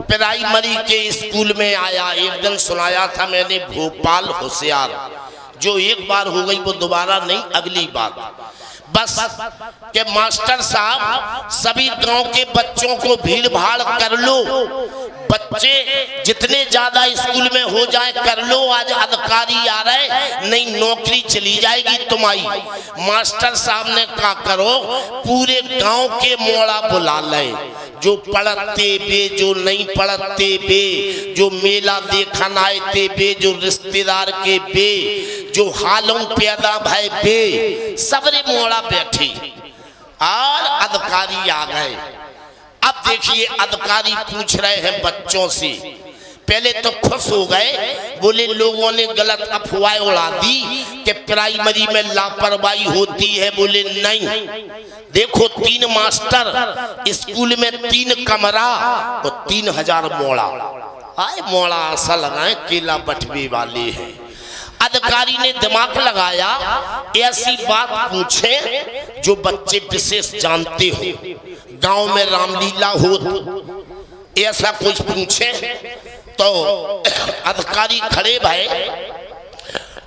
Primary के school में आया। एक दिन सुनाया था मैंने भोपाल होशियार, जो एक बार हो गई वो दोबारा नहीं, अगली बार बस के मास्टर साहब सभी गांव के बच्चों को भीड़ भाड़ कर लो, बच्चे जितने ज्यादा स्कूल में हो जाए कर लो, आज अधिकारी आ रहे, नहीं नौकरी चली जाएगी तुम्हारी। मास्टर साहब ने कहा करो पूरे गांव के मोड़ा बुला ले, जो पढ़ते बे, जो नहीं पढ़ते बे, जो मेला देखन आए थे बे, जो रिश्तेदार के बे, जो हालों पैदा भय बे, सबरे मोड़ा बैठी और अधिकारी आ गए। अब देखिए अधिकारी पूछ रहे हैं बच्चों से, पहले तो खुश हो गए, बोले लोगों ने गलत अफवाह उड़ा दी कि प्राइमरी में लापरवाही होती है। बोले नहीं, देखो 3 मास्टर स्कूल में 3 कमरा और 3000 मोड़ा। आए मोड़ा ऐसा लगाए केला बटवे वाले हैं। अधिकारी ने दिमाग लगाया, ऐसी बात पूछे जो बच्चे विशेष जानते हो, गांव में रामलीला हो ऐसा कुछ पूछे। तो अधिकारी खड़े भय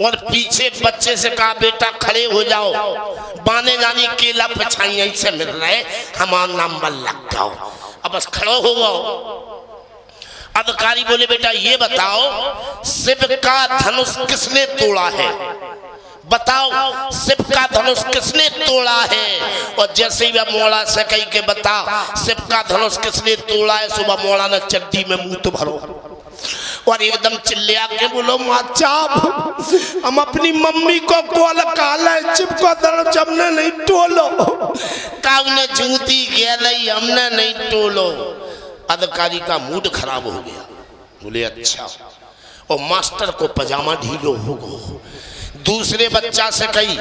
और पीछे बच्चे से कहा बेटा खड़े हो जाओ, बाने जानी केला पछाई से मिल रहे, हमारा नाम बल लग जाओ, अब बस खड़े हो गओ। अधिकारी बोले बेटा ये बताओ शिव का धनुष किसने तोड़ा है, बताओ शिव का धनुष किसने तोड़ा है। और जैसे ही वह मोड़ा से कही के बता शिव का धनुष किसने तोड़ा है, सुबह मोड़ा ने चड्डी में मुंह तो भरो और एकदम चिल्ला के बोलो माँ चाप हम अपनी मम्मी को कॉल काला शिव का धनुष हमने नहीं तोलो, काउने जूती कह रही हमने नहीं तोलो। अधिकारी का मूड खराब हो गया, बोले अच्छा, और मास्टर को पजामा ढीलो हो गो। दूसरे बच्चा से कही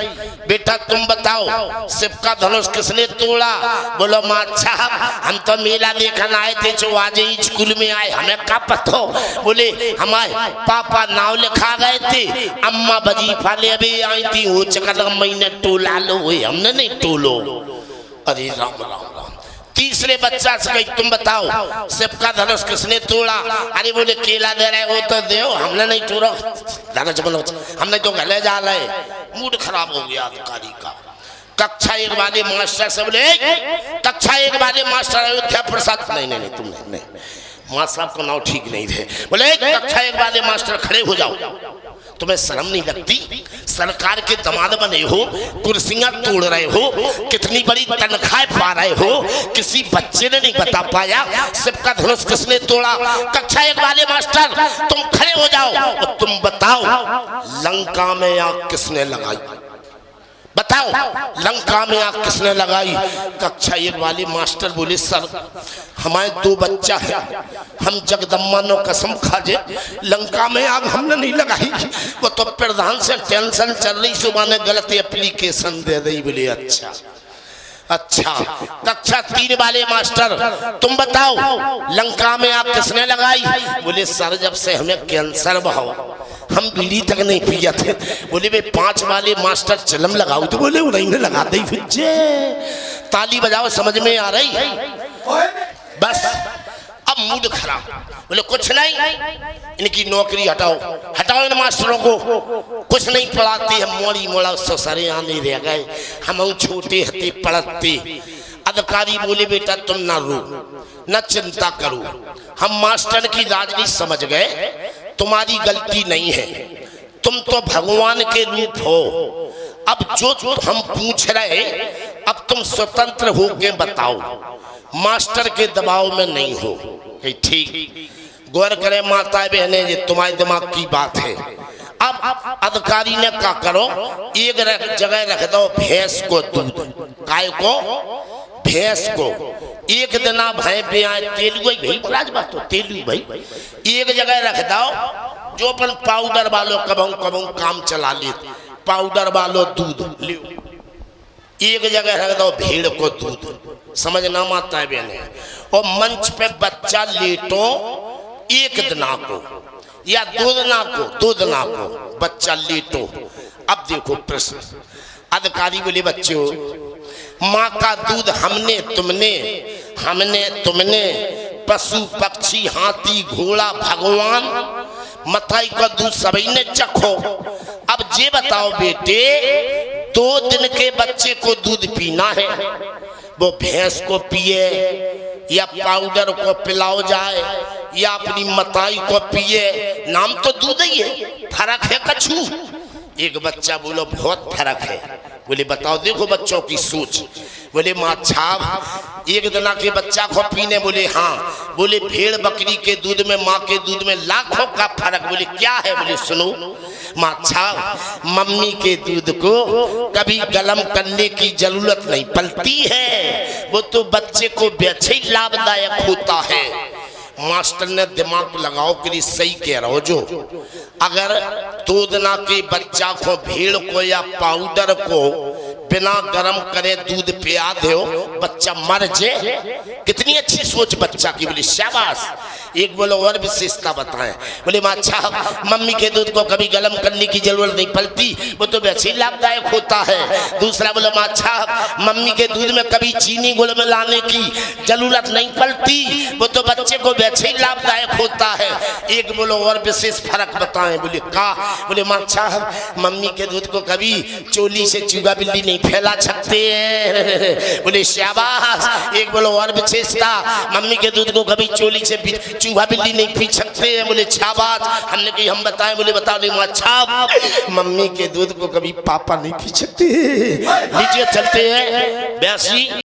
बेटा तुम बताओ शिव का धनुष किसने तोड़ा। बोलो माँ साहब हम तो मेला देखने आए थे, जो आज ही स्कूल में आए, हमें क्या पता। बोले हमारे पापा नाव लिखा गए थे, अम्मा वजीफा ले अभी आई थी, वो चक्कर महीने टोला लो, हमने नहीं टोलो। अरे राम राम राम। तीसरे बच्चा से कही तुम बताओ शिव का धनुष किसने तोड़ा। अरे बोले केला दे रहे हो तो दो, हमने नहीं तोड़ा, हमने तो गले जा रहे। मूड खराब हो गया अधिकारी का। कक्षा 1 वाले मास्टर से बोले कक्षा 1 वाले मास्टर अयोध्या प्रसाद, नहीं तुम नहीं, मास्टर साहब को नाम ठीक नहीं थे। बोले कक्षा 1 वाले मास्टर खड़े हो जाओ, तुम्हें शर्म नहीं लगती, सरकार के दामाद बने हो, कुर्सियां तोड़ रहे हो, कितनी बड़ी तनख्वाह पा रहे हो, किसी बच्चे ने नहीं बता पाया शिव का धनुष किसने तोड़ा। कक्षा 1 वाले मास्टर तुम खड़े हो जाओ और तुम बताओ लंका में आग किसने लगाई, बताओ लंका में आग किसने लगाई। कक्षा 1 वाले मास्टर बोले सर हमारे 2 बच्चा है, हम जगदम्बा नो कसम खाजे लंका में आग हमने नहीं लगाई, वो तो प्रधान से टेंशन चल रही, सुबह ने गलत एप्लीकेशन दे दी। बोले अच्छा। कक्षा 3 वाले मास्टर तुम बताओ लंका में आग किसने लगाई। बोले सर जब से हमें कैंसर भाव हम बीड़ी तक नहीं पिया थे। बोले भाई 5 वाले मास्टर चलम लगाओ, तो बोले उन्हीं ने लगा दी। ताली बजाओ, समझ में आ रही बस। अब मूड खराब, बोले कुछ नहीं, इनकी नौकरी हटाओ इन मास्टरों को, कुछ नहीं पढ़ाते हम, मोड़ी मोड़ा ससरे आने रह गए, हम छोटे हते पढ़ते। अधिकारी बोले बेटा तुम ना रो न चिंता करो, हम मास्टर की राजनीति समझ गए, तुम्हारी गलती नहीं है, तुम तो भगवान के रूप हो। अब जो हम पूछ रहे अब तुम स्वतंत्र हो के बताओ, मास्टर के दबाव में नहीं हो। ठीक गौर करें माता बहने, ये तुम्हारे दिमाग की बात है। अब अधिकारी ने क्या करो, एक जगह रख दो भैंस को दूध, गाय को भैंस को, एक दिन भैं पे आए तेलू भाई बराज बात तो तेलू भाई एक जगह रख दो, जो अपन पाउडर वालों कबों काम चला ले, पाउडर वालों दूध ले, एक जगह रख दो भेड़ को दूध, समझना माता बहने। और मंच पे बच्चा लेटो 1 दिना को या 2 दिना को बच्चा लेटो। अब देखो प्रश्न, अधिकारी बोले बच्चों माँ का दूध हमने तुमने पशु पक्षी हाथी घोड़ा भगवान मताई का दूध सभी ने चखो। अब ये बताओ बेटे, 2 दिन के बच्चे को दूध पीना है, वो भैंस को पिए या पाउडर को पिलाओ जाए या अपनी मताई को पिए, नाम तो दूध ही है, फर्क है कछु। एक बच्चा बोलो बहुत फर्क है। बोले बताओ, देखो बच्चों की सोच। बोले माँ छाप, एक दिना के बच्चा को पीने। बोले हाँ। बोले भेड़ बकरी के दूध में माँ के दूध में लाखों का फर्क। बोले क्या है? बोले सुनो माँ छाप, मम्मी के दूध को कभी गरम करने की जरूरत नहीं पड़ती है, वो तो बच्चे को वैसे ही लाभदायक होता है। मास्टर ने दिमाग लगाओ के लिए सही कह रहा हो। जो अगर 2 दिना के बच्चा को भेड़ को या पाउडर को बिना गरम करे दूध पिया दो, बच्चा मर जाए, कितनी अच्छी सोच बच्चा की। बोले शाबाश। एक बोलो और विशेषता बताएं। बोले माँ अच्छा, मम्मी के दूध को कभी गरम करने की जरूरत नहीं पड़ती, वो तो वैसे ही लाभदायक होता है। दूसरा बोलो माँ अच्छा, मम्मी के दूध में कभी चीनी गुड़ मिलाने की जरूरत नहीं पड़ती, वो तो बच्चे को वैसे ही लाभदायक होता है। एक बोलो और विशेष फर्क बताएं। बोले का? बोले माँ अच्छा, मम्मी के दूध को कभी चोली से चूहा बिल्ली नहीं फैला सकते हैं। बोले शाबाश। एक बोलो और विशेषता, मम्मी के दूध को कभी चोली से चूहा बिल्ली नहीं पी सकते हैं। बोले शाबाश। हमने कही हम बताएं। बोले बताओ नहीं अच्छा, मम्मी के दूध को कभी पापा नहीं पी सकते। लीजिए चलते हैं। 82